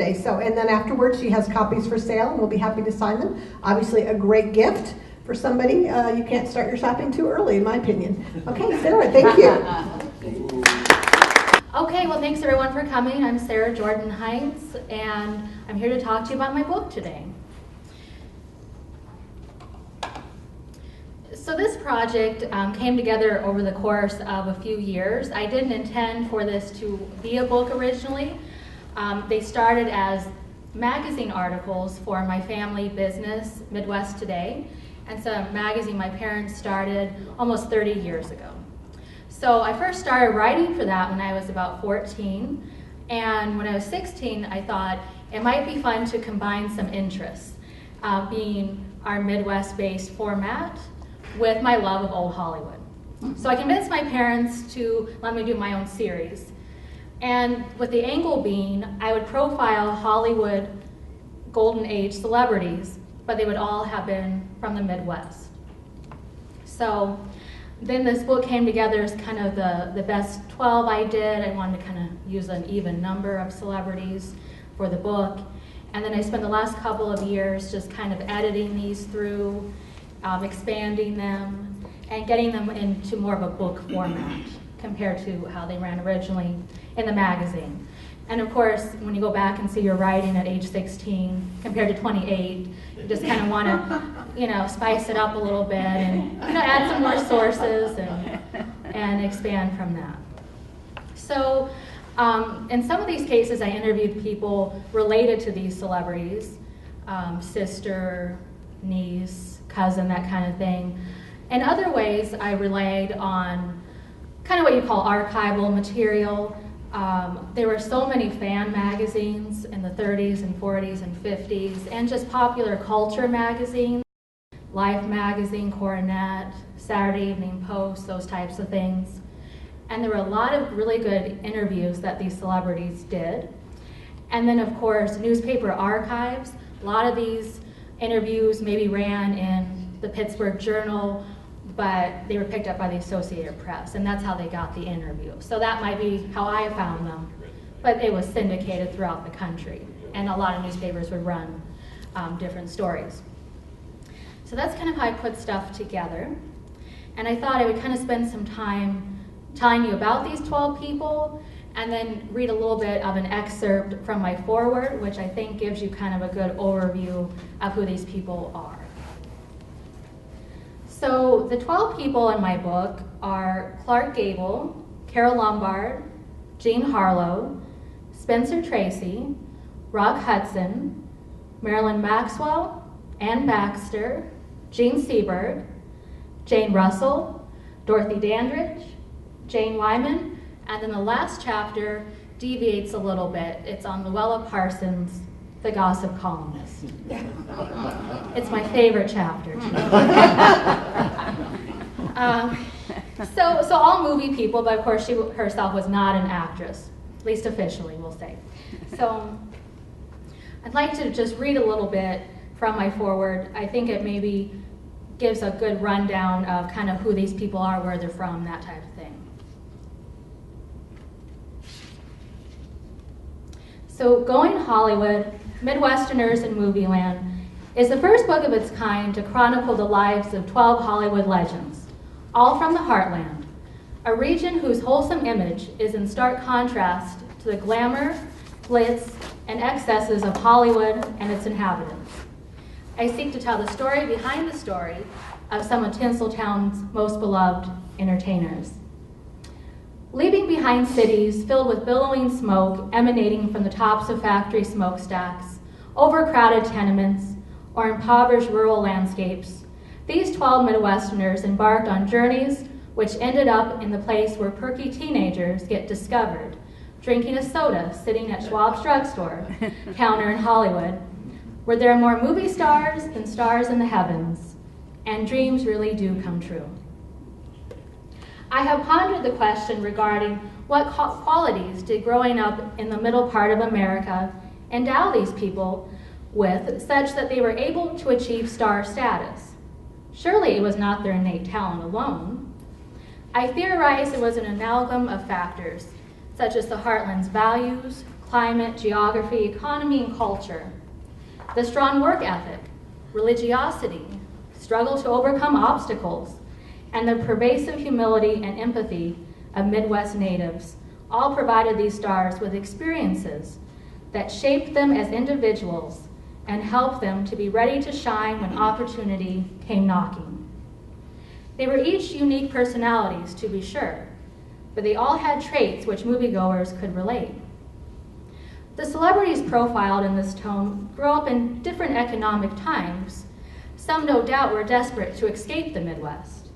birthday. So, and then afterwards she has copies for sale, and we'll be happy to sign them. Obviously a great gift for somebody. You can't start your shopping too early, in my opinion. Okay, Sarah, thank you. Okay, well, thanks everyone for coming. I'm Sarah Jordan Hines, and I'm here to talk to you about my book today. So this project came together over the course of a few years. I didn't intend for this to be a book originally. They started as magazine articles for my family business, Midwest Today. And it's a magazine my parents started almost 30 years ago. So I first started writing for that when I was about 14. And when I was 16, I thought it might be fun to combine some interests, being our Midwest-based format with my love of old Hollywood. So I convinced my parents to let me do my own series. And with the angle being, I would profile Hollywood Golden Age celebrities, but they would all have been from the Midwest. So then this book came together as kind of the best 12 I did. I wanted to kind of use an even number of celebrities for the book. And then I spent the last couple of years just kind of editing these through, expanding them, and getting them into more of a book format compared to how they ran originally in the magazine. And of course, when you go back and see your writing at age 16 compared to 28, you just kind of want to, spice it up a little bit and add some more sources and expand from that. So in some of these cases, I interviewed people related to these celebrities, sister, niece, cousin, that kind of thing. In other ways, I relied on kind of what you call archival material. There were so many fan magazines in the 30s and 40s and 50s, and just popular culture magazines, Life magazine, Coronet, Saturday Evening Post, those types of things. And there were a lot of really good interviews that these celebrities did. And then, of course, newspaper archives. A lot of these interviews maybe ran in the Pittsburgh Journal, but they were picked up by the Associated Press, and that's how they got the interview. So that might be how I found them, but it was syndicated throughout the country, and a lot of newspapers would run different stories. So that's kind of how I put stuff together, and I thought I would kind of spend some time telling you about these 12 people, and then read a little bit of an excerpt from my foreword, which I think gives you kind of a good overview of who these people are. So the 12 people in my book are Clark Gable, Carol Lombard, Jean Harlow, Spencer Tracy, Rock Hudson, Marilyn Maxwell, Ann Baxter, Gene Seberg, Jane Russell, Dorothy Dandridge, Jane Wyman, and then the last chapter deviates a little bit. It's on Luella Parsons, the gossip columnist. It's my favorite chapter. So all movie people, but of course she herself was not an actress, at least officially, we'll say. So I'd like to just read a little bit from my foreword. I think it maybe gives a good rundown of kind of who these people are, where they're from, that type of thing. So Going Hollywood, Midwesterners in Movie Land is the first book of its kind to chronicle the lives of 12 Hollywood legends, all from the heartland, a region whose wholesome image is in stark contrast to the glamour, glitz, and excesses of Hollywood and its inhabitants. I seek to tell the story behind the story of some of Tinseltown's most beloved entertainers. Leaving behind cities filled with billowing smoke emanating from the tops of factory smokestacks, overcrowded tenements, or impoverished rural landscapes, these 12 Midwesterners embarked on journeys which ended up in the place where perky teenagers get discovered, drinking a soda sitting at Schwab's drugstore counter in Hollywood, where there are more movie stars than stars in the heavens, and dreams really do come true. I have pondered the question regarding what qualities did growing up in the middle part of America endow these people with such that they were able to achieve star status. Surely it was not their innate talent alone. I theorize it was an amalgam of factors, such as the heartland's values, climate, geography, economy, and culture. The strong work ethic, religiosity, struggle to overcome obstacles, and the pervasive humility and empathy of Midwest natives all provided these stars with experiences that shaped them as individuals and helped them to be ready to shine when opportunity came knocking. They were each unique personalities, to be sure, but they all had traits which moviegoers could relate. The celebrities profiled in this tome grew up in different economic times. Some no doubt were desperate to escape the Midwest.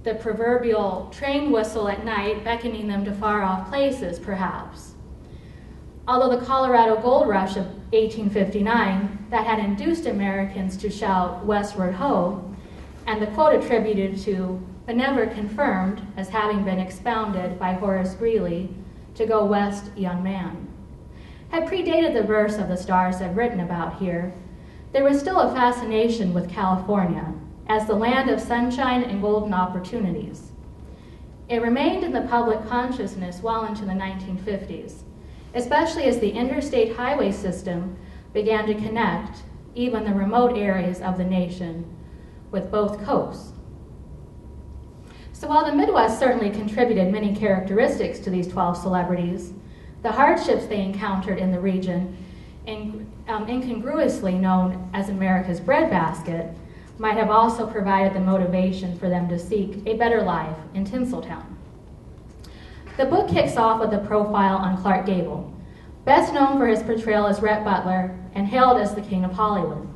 The proverbial train whistle at night beckoning them to far-off places, perhaps. Although the Colorado Gold Rush of 1859 that had induced Americans to shout "Westward Ho!" and the quote attributed to, but never confirmed as having been expounded by Horace Greeley, "To go west, young man," had predated the verse of the stars I've written about here, there was still a fascination with California as the land of sunshine and golden opportunities. It remained in the public consciousness well into the 1950s, especially as the interstate highway system began to connect even the remote areas of the nation with both coasts. So while the Midwest certainly contributed many characteristics to these 12 celebrities, the hardships they encountered in the region, incongruously known as America's breadbasket, might have also provided the motivation for them to seek a better life in Tinseltown. The book kicks off with a profile on Clark Gable, best known for his portrayal as Rhett Butler and hailed as the King of Hollywood.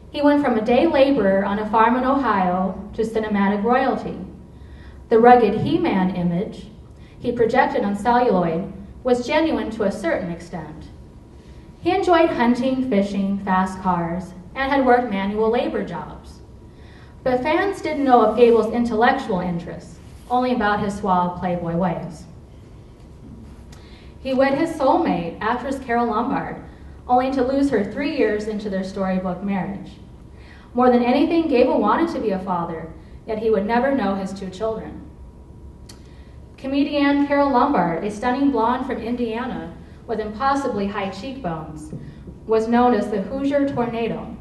He went from a day laborer on a farm in Ohio to cinematic royalty. The rugged He-Man image he projected on celluloid was genuine to a certain extent. He enjoyed hunting, fishing, fast cars, and had worked manual labor jobs. But fans didn't know of Gable's intellectual interests, only about his suave playboy ways. He wed his soulmate, actress Carole Lombard, only to lose her 3 years into their storybook marriage. More than anything, Gable wanted to be a father, yet he would never know his 2 children. Comedian Carole Lombard, a stunning blonde from Indiana with impossibly high cheekbones, was known as the Hoosier Tornado.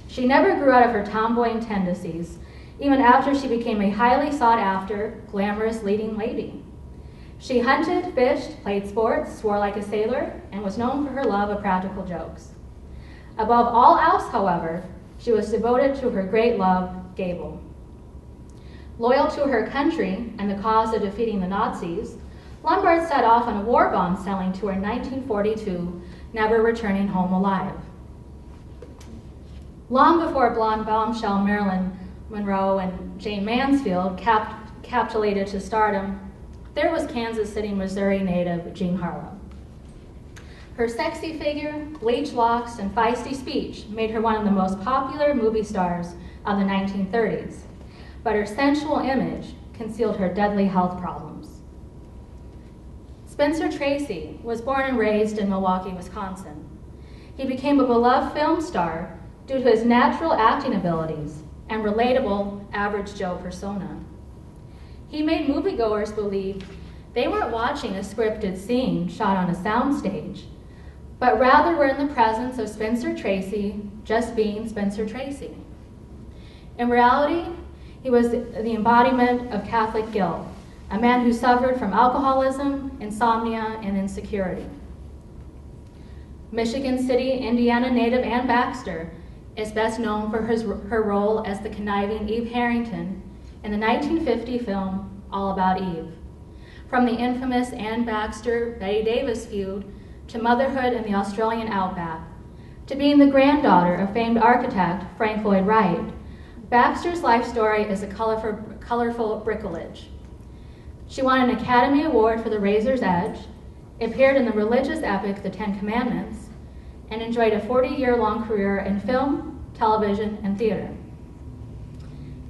She never grew out of her tomboying tendencies, even after she became a highly sought-after, glamorous leading lady. She hunted, fished, played sports, swore like a sailor, and was known for her love of practical jokes. Above all else, however, she was devoted to her great love, Gable. Loyal to her country and the cause of defeating the Nazis, Lombard set off on a war bond selling tour in 1942, never returning home alive. Long before blonde bombshell Marilyn Monroe and Jane Mansfield capitulated to stardom, there was Kansas City, Missouri native Jean Harlow. Her sexy figure, bleached locks, and feisty speech made her one of the most popular movie stars of the 1930s, but her sensual image concealed her deadly health problems. Spencer Tracy was born and raised in Milwaukee, Wisconsin. He became a beloved film star due to his natural acting abilities and relatable average Joe persona. He made moviegoers believe they weren't watching a scripted scene shot on a soundstage, but rather were in the presence of Spencer Tracy just being Spencer Tracy. In reality, he was the embodiment of Catholic guilt, a man who suffered from alcoholism, insomnia, and insecurity. Michigan City, Indiana native Ann Baxter is best known for her role as the conniving Eve Harrington in the 1950 film All About Eve. From the infamous Ann Baxter-Betty Davis feud to motherhood in the Australian outback, to being the granddaughter of famed architect Frank Lloyd Wright, Baxter's life story is a colorful bricolage. She won an Academy Award for The Razor's Edge, appeared in the religious epic The Ten Commandments, and enjoyed a 40-year-long career in film, television, and theater.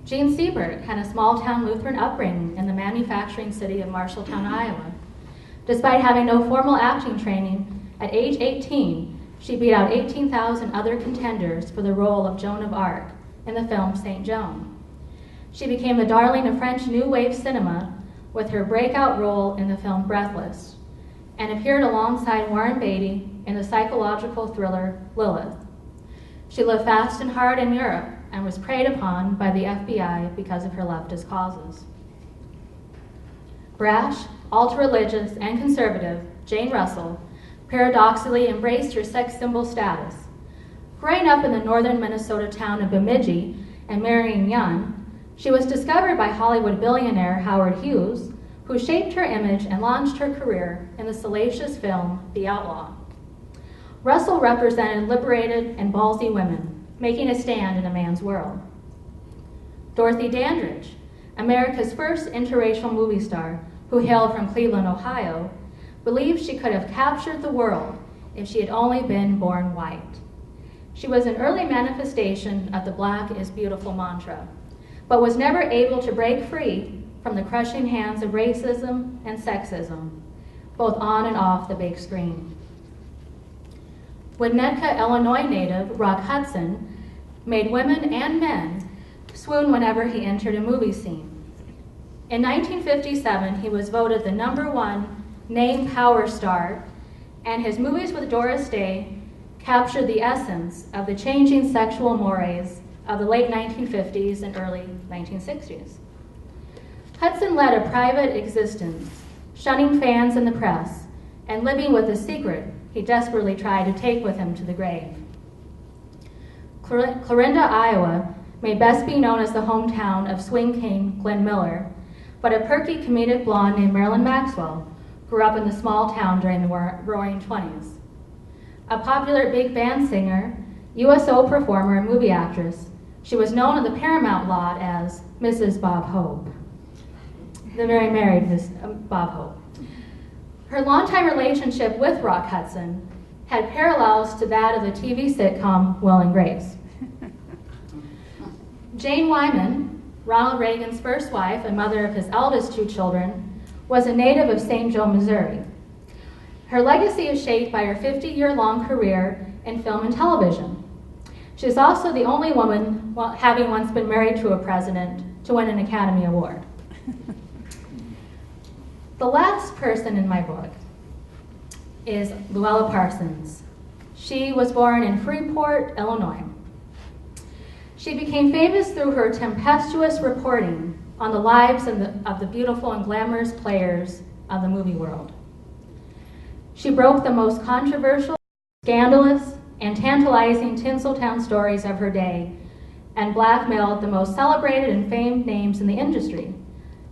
Gene Seberg had a small-town Lutheran upbringing in the manufacturing city of Marshalltown, Iowa. Despite having no formal acting training, at age 18, she beat out 18,000 other contenders for the role of Joan of Arc in the film St. Joan. She became the darling of French New Wave cinema with her breakout role in the film Breathless, and appeared alongside Warren Beatty in the psychological thriller Lilith. She lived fast and hard in Europe and was preyed upon by the FBI because of her leftist causes. Brash, ultra-religious, and conservative, Jane Russell paradoxically embraced her sex symbol status. Growing up in the northern Minnesota town of Bemidji and marrying young, she was discovered by Hollywood billionaire Howard Hughes, who shaped her image and launched her career in the salacious film The Outlaw. Russell represented liberated and ballsy women, making a stand in a man's world. Dorothy Dandridge, America's first interracial movie star who hailed from Cleveland, Ohio, believed she could have captured the world if she had only been born white. She was an early manifestation of the Black is beautiful mantra, but was never able to break free from the crushing hands of racism and sexism, both on and off the big screen. Winnetka, Illinois native Rock Hudson made women and men swoon whenever he entered a movie scene. In 1957, he was voted the #1 name power star, and his movies with Doris Day captured the essence of the changing sexual mores of the late 1950s and early 1960s. Hudson led a private existence, shunning fans and the press, and living with a secret he desperately tried to take with him to the grave. Clarinda, Iowa, may best be known as the hometown of swing king Glenn Miller, but a perky comedic blonde named Marilyn Maxwell grew up in the small town during the Roaring '20s. A popular big band singer, USO performer, and movie actress, she was known in the Paramount lot as Mrs. Bob Hope, the very married Miss Bob Hope. Her longtime relationship with Rock Hudson had parallels to that of the TV sitcom Will and Grace. Jane Wyman, Ronald Reagan's first wife and mother of his eldest 2 children, was a native of St. Joe, Missouri. Her legacy is shaped by her 50-year-long career in film and television. She is also the only woman, having once been married to a president, to win an Academy Award. The last person in my book is Luella Parsons. She was born in Freeport, Illinois. She became famous through her tempestuous reporting on the lives of the beautiful and glamorous players of the movie world. She broke the most controversial, scandalous, and tantalizing Tinseltown stories of her day and blackmailed the most celebrated and famed names in the industry,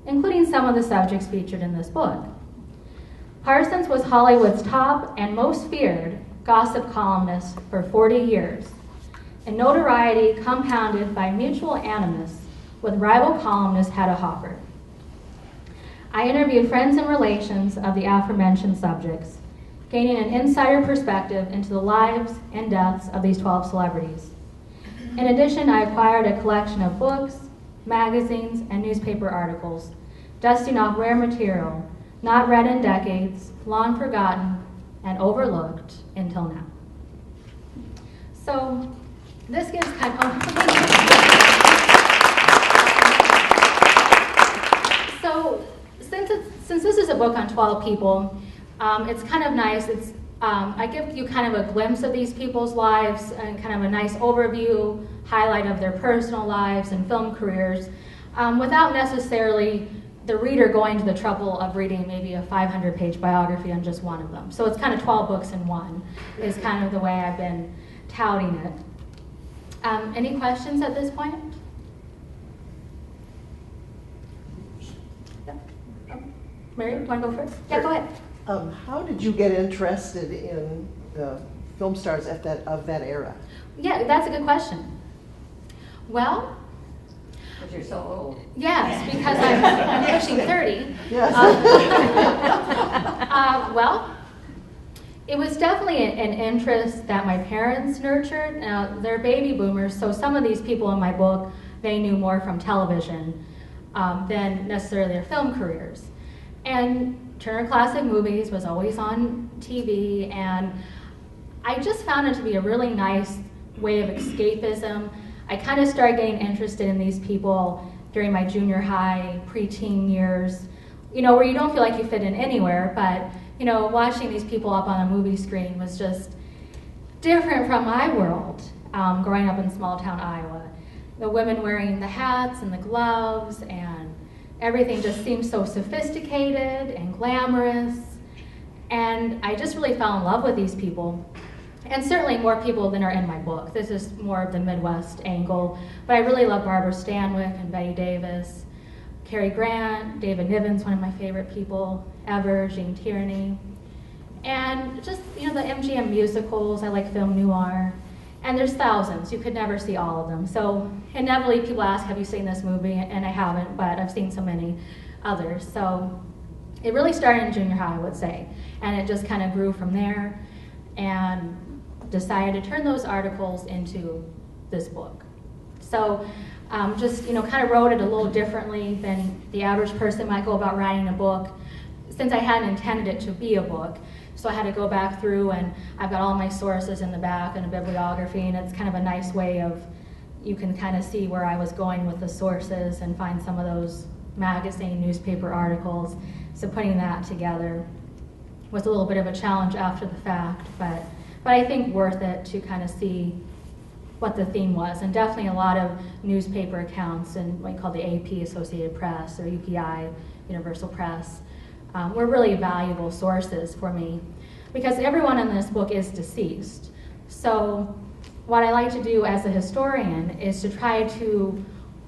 including some of the subjects featured in this book. Parsons was Hollywood's top and most feared gossip columnist for 40 years, and notoriety compounded by mutual animus with rival columnist Hedda Hopper. I interviewed friends and relations of the aforementioned subjects, gaining an insider perspective into the lives and deaths of these 12 celebrities. In addition, I acquired a collection of books, magazines, and newspaper articles, dusting off rare material, not read in decades, long forgotten, and overlooked until now. So, this gives kind of... So, since this is a book on 12 people, it's kind of nice. I give you kind of a glimpse of these people's lives and kind of a nice overview, highlight of their personal lives and film careers, without necessarily the reader going to the trouble of reading maybe a 500-page biography on just one of them. So it's kind of 12 books in one, is kind of the way I've been touting it. Any questions at this point? Yeah. Mary, you want to go first? Yeah, go ahead. How did you get interested in film stars of that era? Yeah, that's a good question. Well, because you're so old. yes, because I'm pushing 30. Yes. Well, it was definitely an interest that my parents nurtured. Now, they're baby boomers, so some of these people in my book, they knew more from television than necessarily their film careers. And Turner Classic Movies was always on TV, and I just found it to be a really nice way of escapism. I kind of started getting interested in these people during my junior high, preteen years, you know, where you don't feel like you fit in anywhere, but you know, watching these people up on a movie screen was just different from my world, growing up in small town Iowa. The women wearing the hats and the gloves, and everything just seemed so sophisticated and glamorous. And I just really fell in love with these people. And certainly more people than are in my book. This is more of the Midwest angle. But I really love Barbara Stanwyck and Betty Davis, Cary Grant, David Niven's one of my favorite people ever, Jean Tierney. And just, you know, the MGM musicals, I like film noir. And there's thousands, you could never see all of them. So inevitably people ask, have you seen this movie? And I haven't, but I've seen so many others. So it really started in junior high, I would say. And it just kind of grew from there, and decided to turn those articles into this book. So just, you know, kind of wrote it a little differently than the average person might go about writing a book, since I hadn't intended it to be a book. So I had to go back through, and I've got all my sources in the back and a bibliography, and it's kind of a nice way of, you can kind of see where I was going with the sources and find some of those magazine, newspaper articles. So putting that together was a little bit of a challenge after the fact, but I think worth it to kind of see what the theme was. And definitely a lot of newspaper accounts and what you call the AP, Associated Press, or UPI, Universal Press, were really valuable sources for me, because everyone in this book is deceased. So what I like to do as a historian is to try to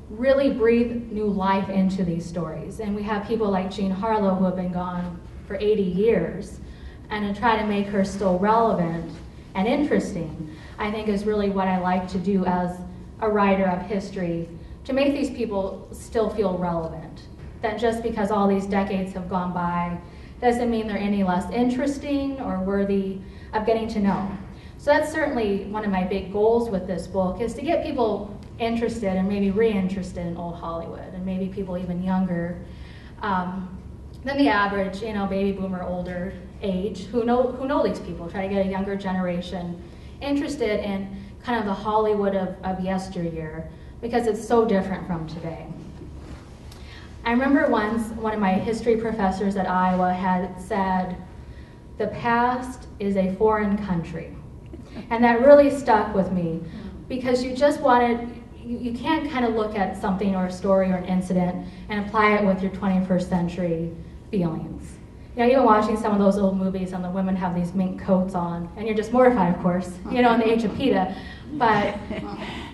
really breathe new life into these stories. And we have people like Jean Harlow, who have been gone for 80 years, and to try to make her still relevant and interesting, I think is really what I like to do as a writer of history, to make these people still feel relevant. That just because all these decades have gone by doesn't mean they're any less interesting or worthy of getting to know. So that's certainly one of my big goals with this book, is to get people interested and maybe re-interested in old Hollywood, and maybe people even younger than the average, you know, baby boomer, older age, who know these people. Try to get a younger generation interested in kind of the Hollywood of yesteryear, because it's so different from today. I remember once one of my history professors at Iowa had said, "The past is a foreign country." And that really stuck with me, because you just wanted, you can't kind of look at something or a story or an incident and apply it with your 21st century feelings. You know, even watching some of those old movies and the women have these mink coats on, and you're just mortified, of course, you know, in the age of PETA. But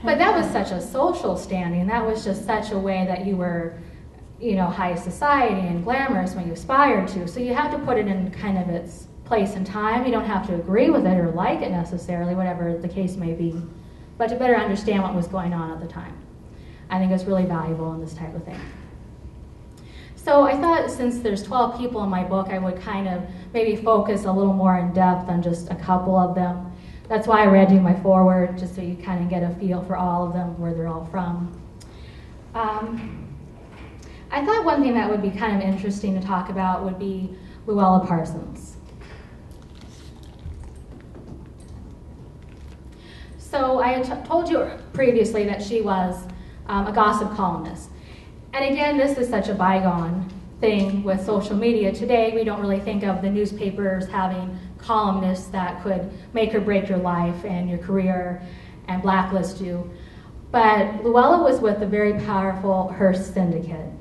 that was such a social standing. That was just such a way that you were, you know, high society and glamorous when you aspired to. So you have to put it in kind of its place and time. You don't have to agree with it or like it necessarily, whatever the case may be, but to better understand what was going on at the time. I think it's really valuable in this type of thing. So I thought, since there's 12 people in my book, I would kind of maybe focus a little more in depth on just a couple of them. That's why I read you my foreword, just so you kind of get a feel for all of them, where they're all from. I thought one thing that would be kind of interesting to talk about would be Luella Parsons. So I had told you previously that she was a gossip columnist. And again, this is such a bygone thing with social media. Today, we don't really think of the newspapers having columnists that could make or break your life and your career and blacklist you. But Luella was with the very powerful Hearst Syndicate.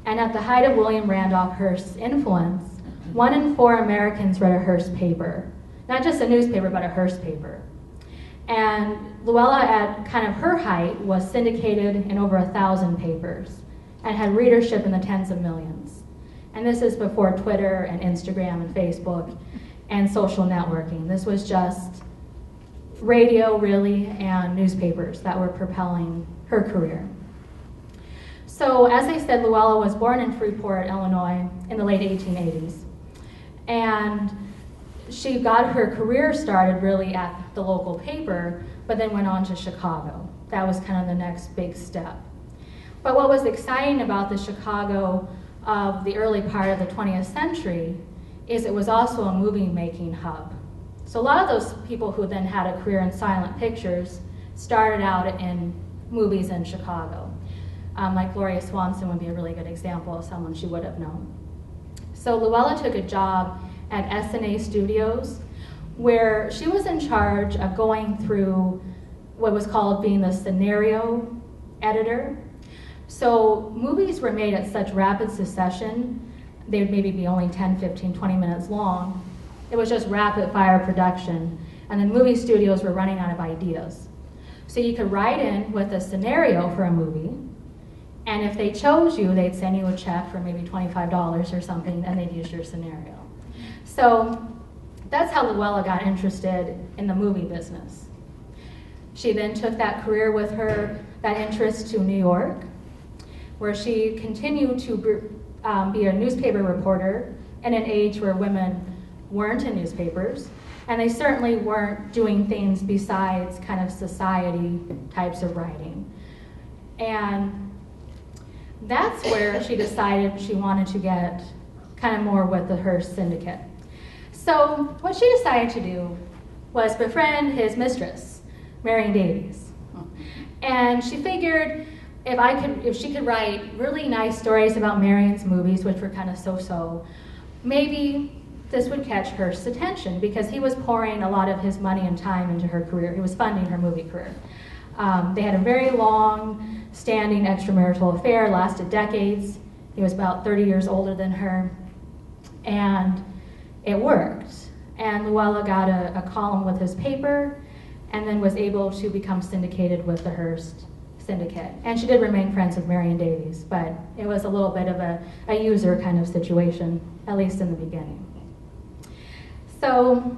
And at the height of William Randolph Hearst's influence, 1 in 4 Americans read a Hearst paper. Not just a newspaper, but a Hearst paper. And Luella, at kind of her height, was syndicated in over 1,000 papers and had readership in the tens of millions. And this is before Twitter and Instagram and Facebook and social networking. This was just radio, really, and newspapers that were propelling her career. So, as I said, Luella was born in Freeport, Illinois in the late 1880s. And she got her career started really at the local paper, but then went on to Chicago. That was kind of the next big step. But what was exciting about the Chicago of the early part of the 20th century is it was also a movie-making hub. So a lot of those people who then had a career in silent pictures started out in movies in Chicago. Like Gloria Swanson would be a really good example of someone she would have known. So Luella took a job at SNA Studios, where she was in charge of going through what was called being the scenario editor. So movies were made at such rapid succession, they would maybe be only 10, 15, 20 minutes long. It was just rapid fire production, and then movie studios were running out of ideas. So you could write in with a scenario for a movie, and if they chose you, they'd send you a check for maybe $25 or something, and they'd use your scenario. So that's how Luella got interested in the movie business. She then took that career with her, that interest, to New York, where she continued to be a newspaper reporter in an age where women weren't in newspapers, and they certainly weren't doing things besides kind of society types of writing. And that's where she decided she wanted to get kind of more with the Hearst Syndicate. So what she decided to do was befriend his mistress, Marion Davies. And she figured if she could write really nice stories about Marion's movies, which were kind of so-so, maybe this would catch Hearst's attention, because he was pouring a lot of his money and time into her career. He was funding her movie career. They had a very long-standing extramarital affair, lasted decades. He was about 30 years older than her, and it worked. And Luella got a column with his paper, and then was able to become syndicated with the Hearst Syndicate. And she did remain friends with Marion Davies, but it was a little bit of a user kind of situation, at least in the beginning. So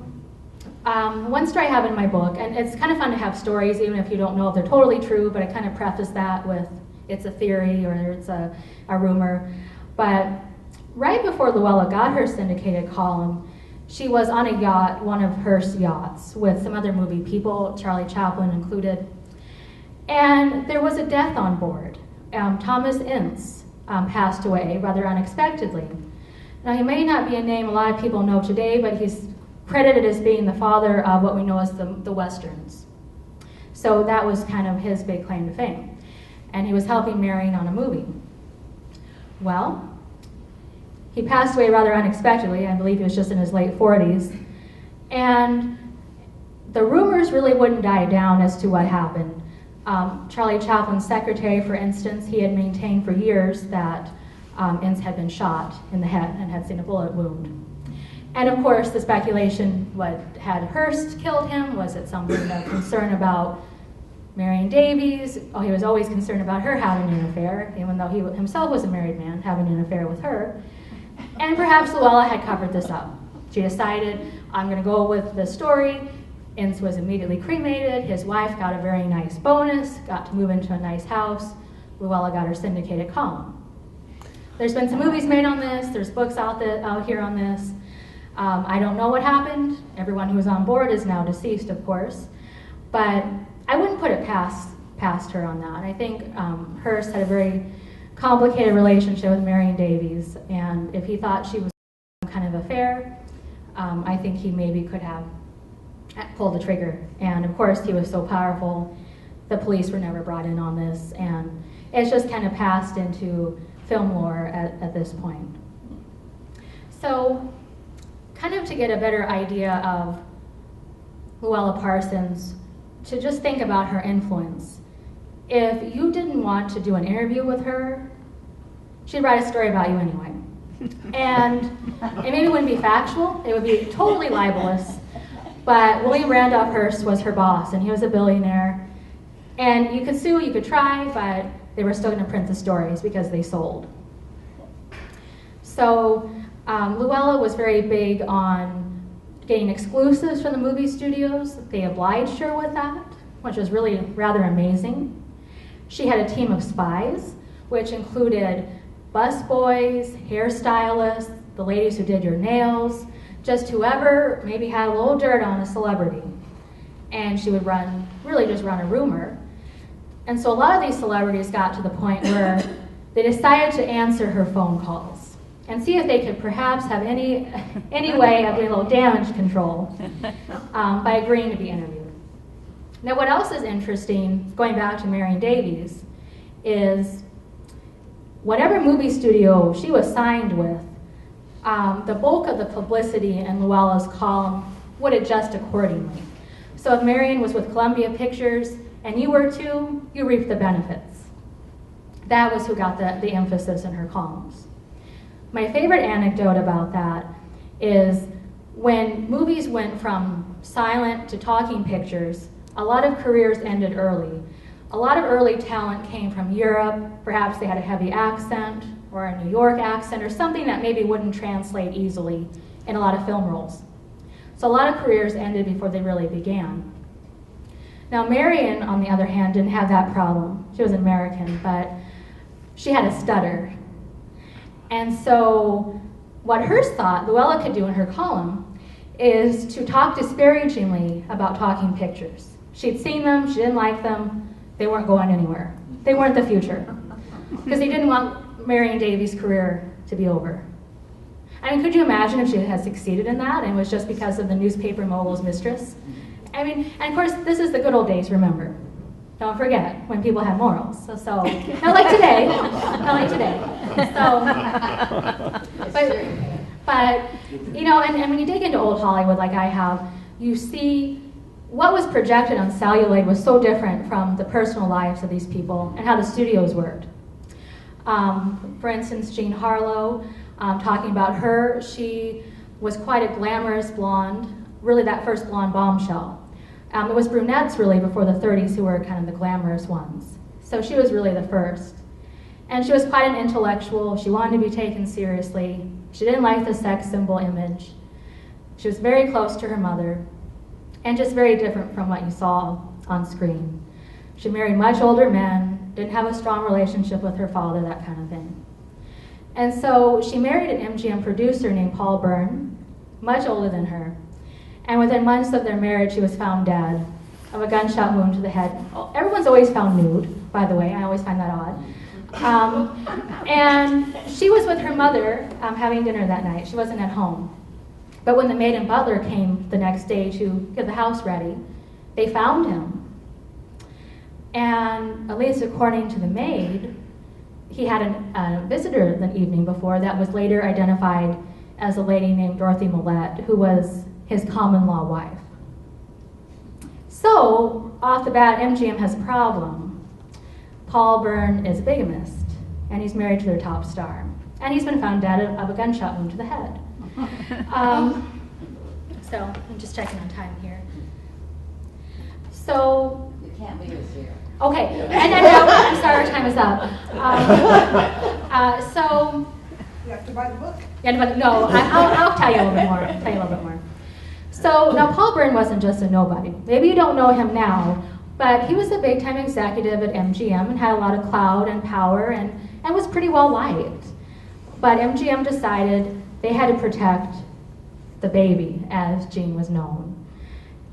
one story I have in my book, and it's kind of fun to have stories even if you don't know if they're totally true, but I kind of preface that with it's a theory or it's a rumor. But right before Luella got her syndicated column, she was on a yacht, one of Hearst's yachts, with some other movie people, Charlie Chaplin included. And there was a death on board. Thomas Ince passed away rather unexpectedly. Now, he may not be a name a lot of people know today, but he's credited as being the father of what we know as the Westerns. So that was kind of his big claim to fame. And he was helping Marion on a movie. Well, he passed away rather unexpectedly. I believe he was just in his late 40s. And the rumors really wouldn't die down as to what happened. Charlie Chaplin's secretary, for instance, he had maintained for years that Ince had been shot in the head and had seen a bullet wound. And of course, the speculation, what had Hearst killed him? Was it something of concern about Marion Davies? Oh, he was always concerned about her having an affair, even though he himself was a married man, having an affair with her. And perhaps Luella had covered this up. She decided, I'm going to go with the story. Ince was immediately cremated. His wife got a very nice bonus, got to move into a nice house. Luella got her syndicated column. There's been some movies made on this. There's books out here on this. I don't know what happened. Everyone who was on board is now deceased, of course. But I wouldn't put it past her on that. I think Hearst had a very complicated relationship with Marion Davies, and if he thought she was some kind of affair, I think he maybe could have pulled the trigger. And of course, he was so powerful, the police were never brought in on this, and it's just kind of passed into film lore at this point. So, kind of to get a better idea of Luella Parsons, to just think about her influence. If you didn't want to do an interview with her, she'd write a story about you anyway. And it maybe wouldn't be factual, it would be totally libelous, but William Randolph Hearst was her boss, and he was a billionaire. And you could sue, you could try, but they were still going to print the stories because they sold. So Luella was very big on getting exclusives from the movie studios. They obliged her with that, which was really rather amazing. She had a team of spies, which included busboys, hairstylists, the ladies who did your nails, just whoever maybe had a little dirt on a celebrity. And she would really just run a rumor. And so a lot of these celebrities got to the point where they decided to answer her phone calls and see if they could perhaps have any way of doing a little damage control by agreeing to be interviewed. Now, what else is interesting, going back to Marion Davies, is whatever movie studio she was signed with, the bulk of the publicity in Luella's column would adjust accordingly. So if Marion was with Columbia Pictures and you were too, you reaped the benefits. That was who got the emphasis in her columns. My favorite anecdote about that is when movies went from silent to talking pictures, a lot of careers ended early. A lot of early talent came from Europe. Perhaps they had a heavy accent or a New York accent or something that maybe wouldn't translate easily in a lot of film roles. So a lot of careers ended before they really began. Now Marion, on the other hand, didn't have that problem. She was American, but she had a stutter. And so what Hearst thought Luella could do in her column is to talk disparagingly about talking pictures. She'd seen them, she didn't like them, they weren't going anywhere. They weren't the future. Because he didn't want Marion Davies' career to be over. I mean, could you imagine if she had succeeded in that and it was just because of the newspaper mogul's mistress? I mean, and of course, this is the good old days, remember. Don't forget, when people had morals. So not like today, not like today. But you know, and when you dig into old Hollywood like I have, you see what was projected on celluloid was so different from the personal lives of these people and how the studios worked. For instance, Jean Harlow, talking about her, she was quite a glamorous blonde, really that first blonde bombshell. It was brunettes really before the 30s who were kind of the glamorous ones. So she was really the first. And she was quite an intellectual. She wanted to be taken seriously. She didn't like the sex symbol image. She was very close to her mother and just very different from what you saw on screen. She married much older men, didn't have a strong relationship with her father, that kind of thing. And so she married an MGM producer named Paul Byrne, much older than her. And within months of their marriage, she was found dead of a gunshot wound to the head. Everyone's always found nude, by the way. I always find that odd. And she was with her mother having dinner that night. She wasn't at home. But when the maid and butler came the next day to get the house ready, they found him. And at least according to the maid, he had a visitor the evening before that was later identified as a lady named Dorothy Millette, who was his common-law wife. So, off the bat, MGM has a problem. Paul Byrne is a bigamist, and he's married to their top star. And he's been found dead of a gunshot wound to the head. So, I'm just checking on time here. So, You can't leave us here. okay, and I'm sorry, our time is up. So, You have to buy the book. yeah, but no, I'll tell you a little bit more. So now Paul Byrne wasn't just a nobody. Maybe you don't know him now, but he was a big-time executive at MGM and had a lot of clout and power and was pretty well liked. But MGM decided they had to protect the baby, as Jean was known.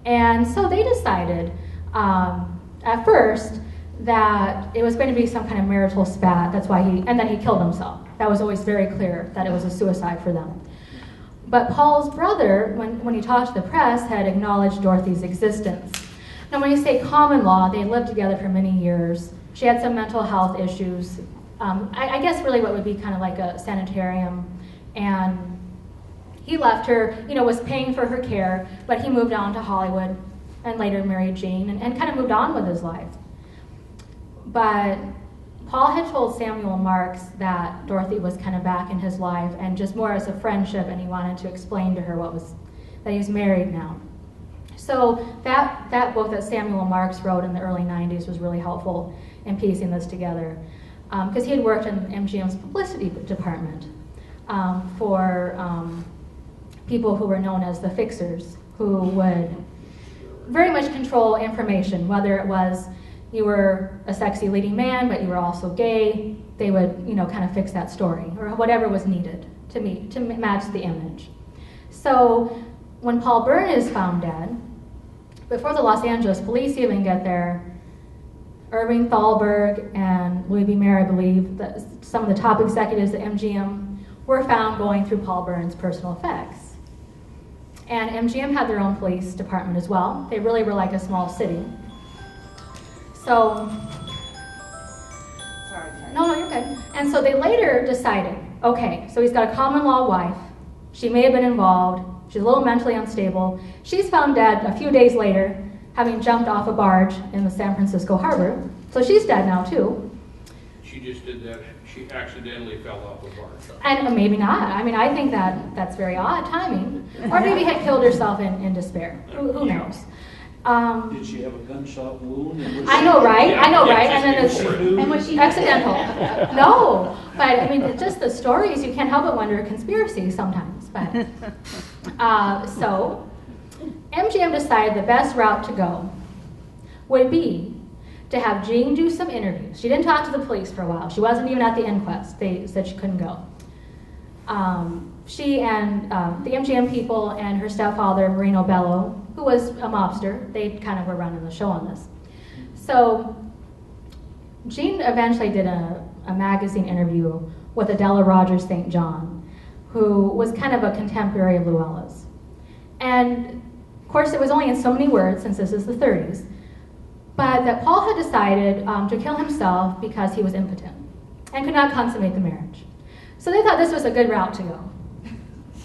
And so they decided at first that it was going to be some kind of marital spat. That's why and then he killed himself. That was always very clear that it was a suicide for them. But Paul's brother, when he talked to the press, had acknowledged Dorothy's existence. Now when you say common law, they lived together for many years. She had some mental health issues. I guess really what would be kind of like a sanitarium. And he left her, was paying for her care, but he moved on to Hollywood and later married Jean and kind of moved on with his life. But Paul had told Samuel Marks that Dorothy was kind of back in his life and just more as a friendship, and he wanted to explain to her that he was married now. So that book that Samuel Marks wrote in the early 90s was really helpful in piecing this together, because he had worked in MGM's publicity department for people who were known as the fixers, who would very much control information, whether it was you were a sexy leading man, but you were also gay. They would, kind of fix that story, or whatever was needed to match the image. So when Paul Byrne is found dead, before the Los Angeles police even get there, Irving Thalberg and Louis B. Mayer, I believe, some of the top executives at MGM were found going through Paul Byrne's personal effects. And MGM had their own police department as well. They really were like a small city. So, Sorry. no, you're good. And so they later decided, okay, so he's got a common law wife, She may have been involved. She's a little mentally unstable. She's found dead a few days later, having jumped off a barge in the San Francisco harbor. So she's dead now too. She just did that, she accidentally fell off a barge. And maybe not. I mean, I think that's very odd timing. Or maybe had killed herself in despair. Who knows? Did she have a gunshot wound? I know, right? I know, right? And then She it's knew? And was she accidental. No, but I mean, it's just the stories, you can't help but wonder conspiracy sometimes. But so MGM decided the best route to go would be to have Jean do some interviews. She didn't talk to the police for a while. She wasn't even at the inquest. They said she couldn't go. She and the MGM people and her stepfather, Marino Bello, who was a mobster, they kind of were running the show on this. So Jean eventually did a magazine interview with Adela Rogers St. John, who was kind of a contemporary of Llewellyn's. And of course, it was only in so many words, since this is the 30s, but that Paul had decided to kill himself because he was impotent and could not consummate the marriage. So they thought this was a good route to go.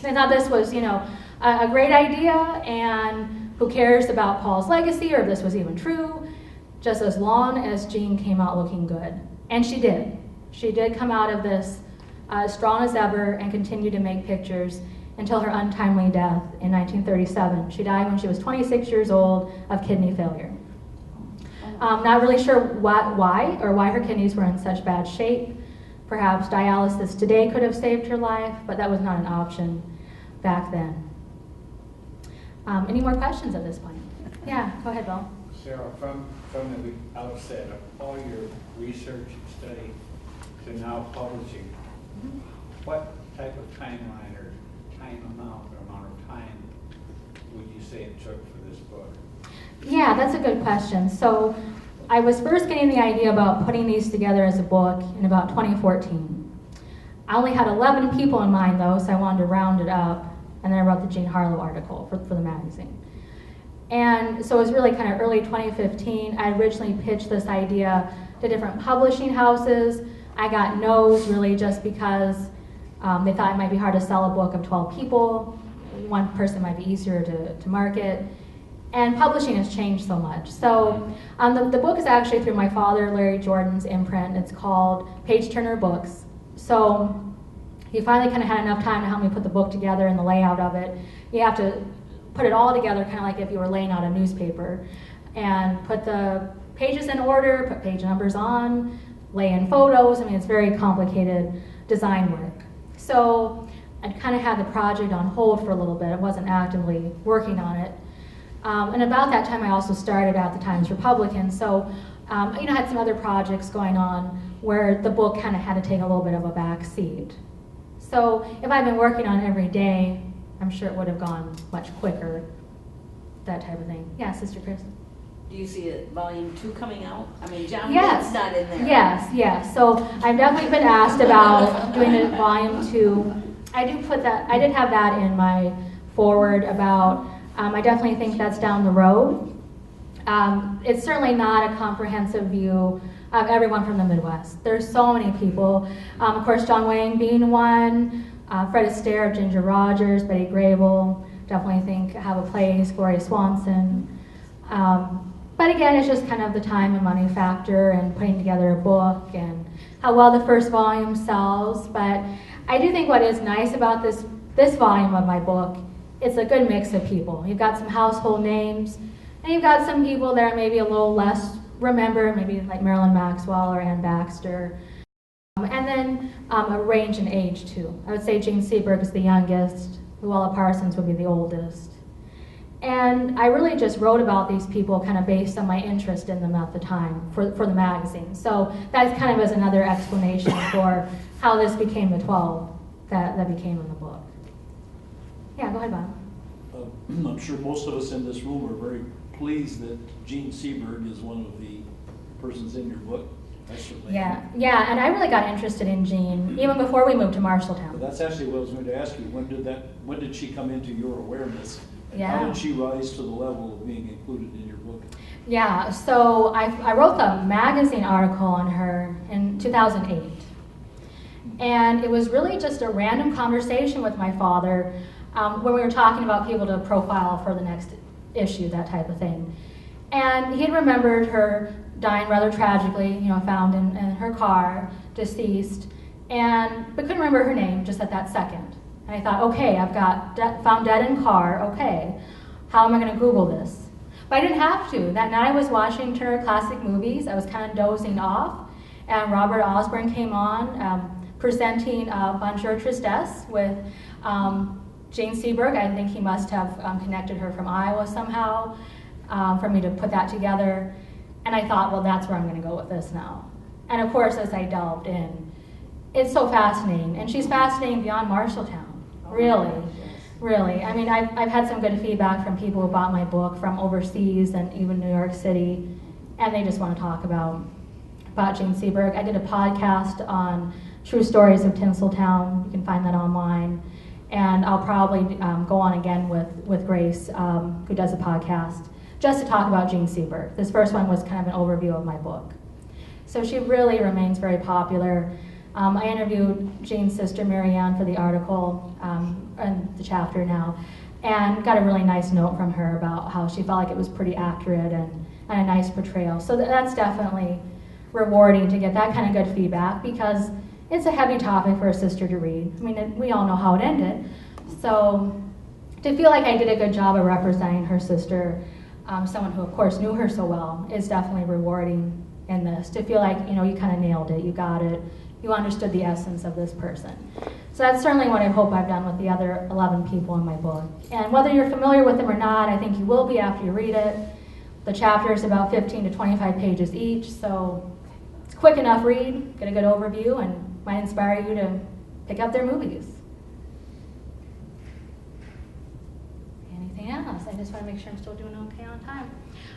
They thought this was, a great idea, and who cares about Paul's legacy or if this was even true, just as long as Jean came out looking good. And she did. She did come out of this as strong as ever and continued to make pictures until her untimely death in 1937. She died when she was 26 years old of kidney failure. Not really sure why her kidneys were in such bad shape. Perhaps dialysis today could have saved her life, but that was not an option back then. Any more questions at this point? Yeah, go ahead, Bill. Sarah, from the outset of all your research and study to now publishing, what type of timeline or amount of time would you say it took for this book? Yeah, that's a good question. So I was first getting the idea about putting these together as a book in about 2014. I only had 11 people in mind though, so I wanted to round it up, and then I wrote the Jean Harlow article for the magazine. And so it was really kind of early 2015. I originally pitched this idea to different publishing houses. I got no's really just because they thought it might be hard to sell a book of 12 people. One person might be easier to market. And publishing has changed so much. So the book is actually through my father, Larry Jordan's imprint. It's called Page Turner Books. So he finally kind of had enough time to help me put the book together and the layout of it. You have to put it all together kind of like if you were laying out a newspaper, and put the pages in order, put page numbers on, lay in photos. I mean, it's very complicated design work. So I kind of had the project on hold for a little bit. I wasn't actively working on it. And about that time, I also started at the Times Republican. So, I had some other projects going on where the book kind of had to take a little bit of a back seat. So if I'd been working on it every day, I'm sure it would have gone much quicker, that type of thing. Yeah, Sister Chris? Do you see a volume 2 coming out? I mean, John Yes. Wood's not in there. Yes. So I've definitely been asked about doing a volume 2. I did have that in my forward about, I definitely think that's down the road. It's certainly not a comprehensive view of everyone from the Midwest. There's so many people. Of course, John Wayne being one, Fred Astaire, Ginger Rogers, Betty Grable, definitely think have a place, Gloria Swanson. But again, it's just kind of the time and money factor and putting together a book and how well the first volume sells. But I do think what is nice about this volume of my book, it's a good mix of people. You've got some household names, and you've got some people that are maybe a little less remembered, maybe like Marilyn Maxwell or Ann Baxter. And then a range in age too. I would say Jean Seberg is the youngest, Luella Parsons would be the oldest. And I really just wrote about these people kind of based on my interest in them at the time for the magazine. So that kind of is another explanation for how this became the 12 that became in the book. Yeah, go ahead, Bob. I'm sure most of us in this room are very pleased that Jean Seberg is one of the persons in your book. I certainly am. Yeah, and I really got interested in Jean even before we moved to Marshalltown. But that's actually what I was going to ask you. When did she come into your awareness? And Yeah. how did she rise to the level of being included in your book? Yeah, so I wrote the magazine article on her in 2008. And it was really just a random conversation with my father when we were talking about people to profile for the next issue, that type of thing. And he had remembered her dying rather tragically, found in her car, deceased, but couldn't remember her name just at that second. And I thought, okay, I've got found dead in car, okay, how am I going to Google this? But I didn't have to. That night I was watching Turner Classic Movies. I was kind of dozing off, and Robert Osborne came on presenting Bonjour Tristesse with Jane Seberg. I think he must have connected her from Iowa somehow for me to put that together. And I thought, well, that's where I'm going to go with this now. And of course, as I delved in, it's so fascinating. And she's fascinating beyond Marshalltown, really. Really. I mean, I've had some good feedback from people who bought my book from overseas and even New York City, and they just want to talk about Jane Seberg. I did a podcast on True Stories of Tinseltown. You can find that online. And I'll probably go on again with Grace, who does a podcast, just to talk about Jane Seberg. This first one was kind of an overview of my book. So she really remains very popular. I interviewed Jane's sister, Marianne, for the article and the chapter now, and got a really nice note from her about how she felt like it was pretty accurate and a nice portrayal. So that's definitely rewarding to get that kind of good feedback, because it's a heavy topic for a sister to read. I mean, we all know how it ended. So to feel like I did a good job of representing her sister, someone who of course knew her so well, is definitely rewarding in this. To feel like, you kind of nailed it, you got it, you understood the essence of this person. So that's certainly what I hope I've done with the other 11 people in my book. And whether you're familiar with them or not, I think you will be after you read it. The chapter is about 15 to 25 pages each, so it's a quick enough read, get a good overview, and might inspire you to pick up their movies. Anything else? I just want to make sure I'm still doing okay on time.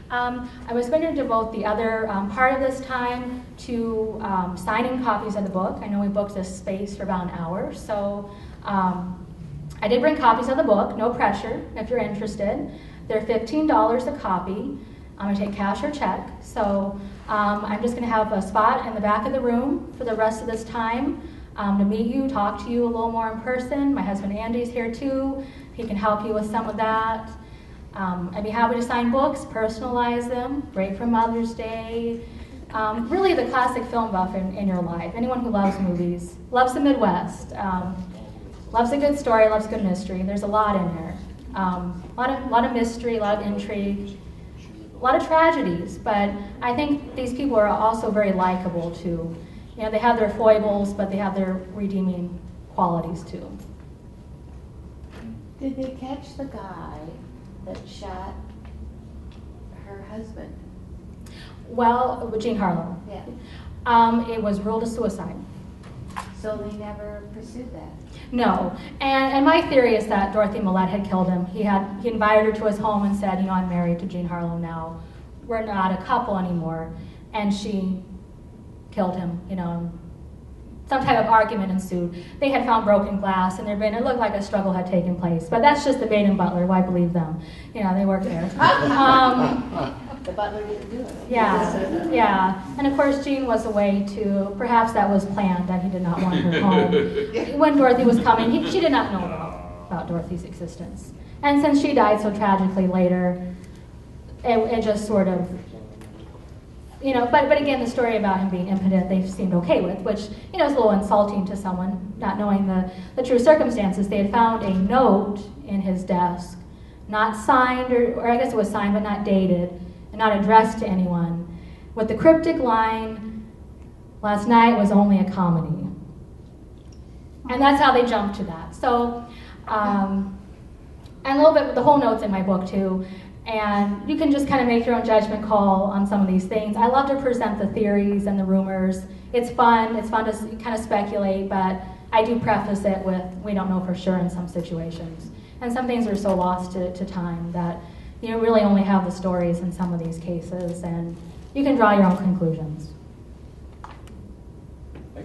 I was going to devote the other part of this time to signing copies of the book. I know we booked this space for about an hour, so I did bring copies of the book, no pressure if you're interested. They're $15 a copy. I'm going to take cash or check, so I'm just going to have a spot in the back of the room for the rest of this time to meet you, talk to you a little more in person. My husband Andy's here too. He can help you with some of that. I'd be happy to sign books, personalize them, great for Mother's Day. Really the classic film buff in your life. Anyone who loves movies, loves the Midwest, loves a good story, loves good mystery. There's a lot in there. A lot of mystery, a lot of intrigue, a lot of tragedies, but I think these people are also very likable too. They have their foibles, but they have their redeeming qualities too. Did they catch the guy that shot her husband? Well, Jean Harlow. Yeah. It was ruled a suicide. So they never pursued that? No. And my theory is that Dorothy Millette had killed him. He invited her to his home and said, I'm married to Jean Harlow now. We're not a couple anymore. And she killed him, Some type of argument ensued. They had found broken glass, and it looked like a struggle had taken place. But that's just the Bain and Butler. Why believe them? They work there. The butler didn't do it. Yeah. And of course, Jean was away too. Perhaps that was planned, that he did not want her home. When Dorothy was coming, she did not know about Dorothy's existence. And since she died so tragically later, it just sort of, but again, the story about him being impotent, they seemed okay with, which, is a little insulting to someone, not knowing the true circumstances. They had found a note in his desk, not signed, or I guess it was signed, but not dated, and not addressed to anyone, with the cryptic line, "Last night was only a comedy." And that's how they jumped to that. So, and a little bit, the whole note's in my book too, and you can just kind of make your own judgment call on some of these things. I love to present the theories and the rumors. It's fun to kind of speculate, but I do preface it with, we don't know for sure in some situations. And some things are so lost to time that you really only have the stories in some of these cases, and you can draw your own conclusions. I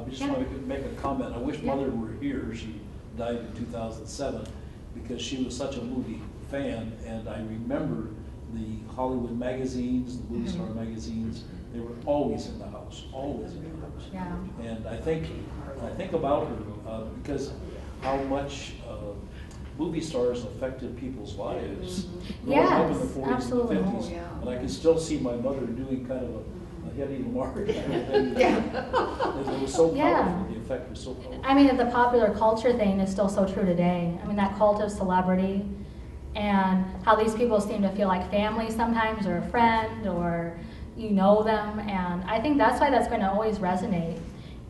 just want to make a comment. I wish Mother were here. She died in 2007 because she was such a movie fan, and I remember the Hollywood magazines, the movie star magazines, They were always in the house, always in the house. Yeah. And I think about her because how much movie stars affected people's lives. Growing up in the Yes, 40s absolutely. and the 50s, and I can still see my mother doing kind of a Hedy Lamarr kind of thing. It was so powerful. Yeah. The effect was so powerful. I mean, the popular culture thing is still so true today. I mean, that cult of celebrity and how these people seem to feel like family sometimes, or a friend, or you know them, and I think that's why that's going to always resonate.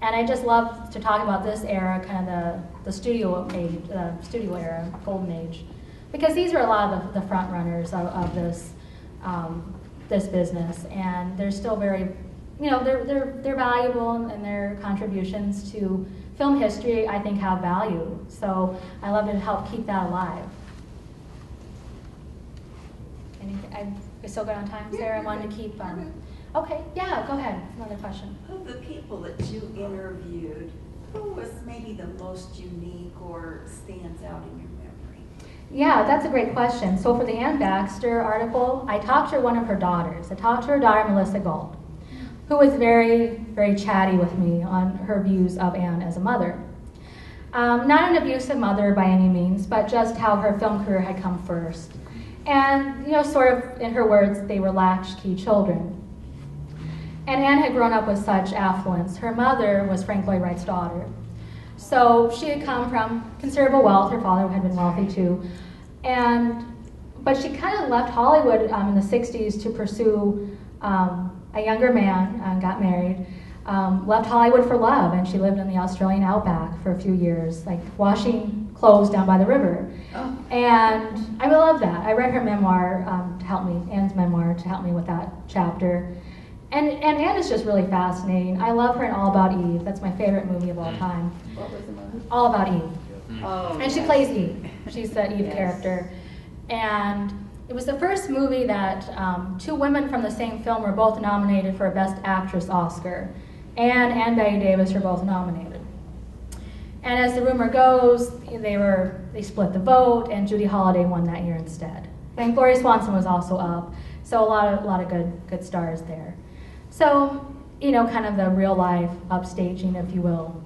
And I just love to talk about this era, kind of the studio age, studio era, golden age, because these are a lot of the front runners of this this business, and they're still very, you know, they're valuable, and their contributions to film history, I think, have value. So I love to help keep that alive. I still good on time, Sarah? I wanted to keep. Okay, yeah, go ahead. Another question. Of the people that you interviewed, who was maybe the most unique or stands out in your memory? Yeah, that's a great question. So for the Ann Baxter article, I talked to one of her daughters. I talked to her daughter, Melissa Gold, who was very, very chatty with me on her views of Ann as a mother. Not an abusive mother by any means, but just how her film career had come first. And, you know, sort of, in her words, they were latchkey children. And Ann had grown up with such affluence. Her mother was Frank Lloyd Wright's daughter. So she had come from considerable wealth. Her father had been wealthy too. But she kind of left Hollywood in the 60s to pursue a younger man, got married, left Hollywood for love, and she lived in the Australian outback for a few years, like washing clothes down by the river. Oh. And I love that. I read her memoir to help me, Ann's memoir, to help me with that chapter. And Ann is just really fascinating. I love her in All About Eve. That's my favorite movie of all time. What was the movie? All About Eve. Oh, And she yes. plays Eve. She's the Eve Yes. character. And it was the first movie that two women from the same film were both nominated for a Best Actress Oscar. Ann and Betty Davis were both nominated. And as the rumor goes, they split the vote, and Judy Holliday won that year instead. And Gloria Swanson was also up. So a lot of good stars there. So, you know, kind of the real life upstaging, if you will,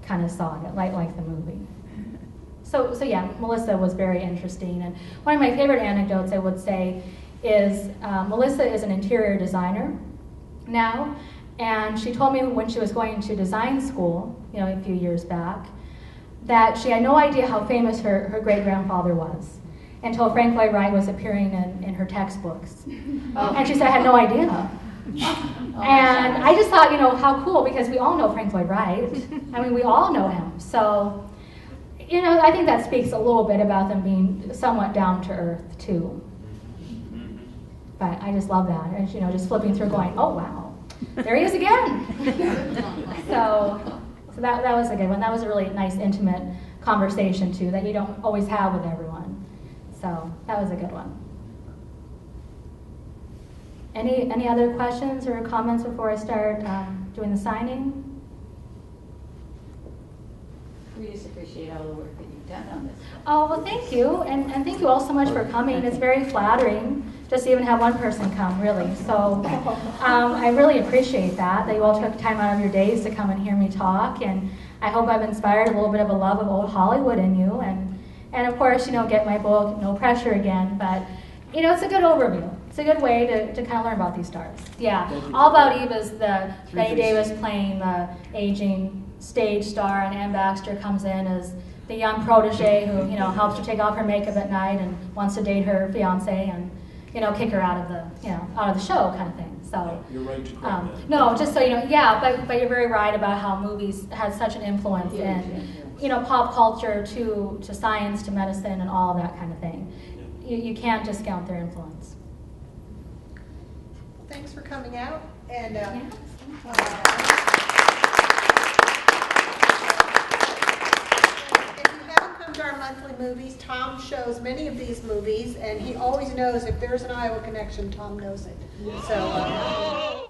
kind of saga, like the movie. So yeah, Melissa was very interesting. And one of my favorite anecdotes, I would say, is Melissa is an interior designer now. And she told me when she was going to design school, you know, a few years back, that she had no idea how famous her great-grandfather was until Frank Lloyd Wright was appearing in her textbooks. Oh. And she said, I had no idea. And I just thought, you know, how cool, because we all know Frank Lloyd Wright. I mean, we all know him. So, you know, I think that speaks a little bit about them being somewhat down to earth, too. But I just love that. And, you know, just flipping through going, oh, wow, there he is again. So that was a good one. That was a really nice, intimate conversation, too, that you don't always have with everyone. So that was a good one. Any other questions or comments before I start doing the signing? We just appreciate all the work that you've done on this. Oh, well, thank you. And thank you all so much for coming. It's very flattering just to even have one person come, really. So I really appreciate that you all took time out of your days to come and hear me talk. And I hope I've inspired a little bit of a love of old Hollywood in you. And of course, you know, get my book, No Pressure again. But, you know, it's a good overview. It's a good way to kind of learn about these stars. Yeah, All About Eve is the Betty Davis playing the aging stage star, and Ann Baxter comes in as the young protege who, you know, helps her take off her makeup at night and wants to date her fiance and, you know, kick her out of the show kind of thing. So You're right to correct that. no, just so you know, yeah, but you're very right about how movies had such an influence in, you know, pop culture to science, to medicine, and all of that kind of thing. You can't discount their influence. Thanks for coming out. And if you haven't come to our monthly movies, Tom shows many of these movies, and he always knows if there's an Iowa connection, Tom knows it. So.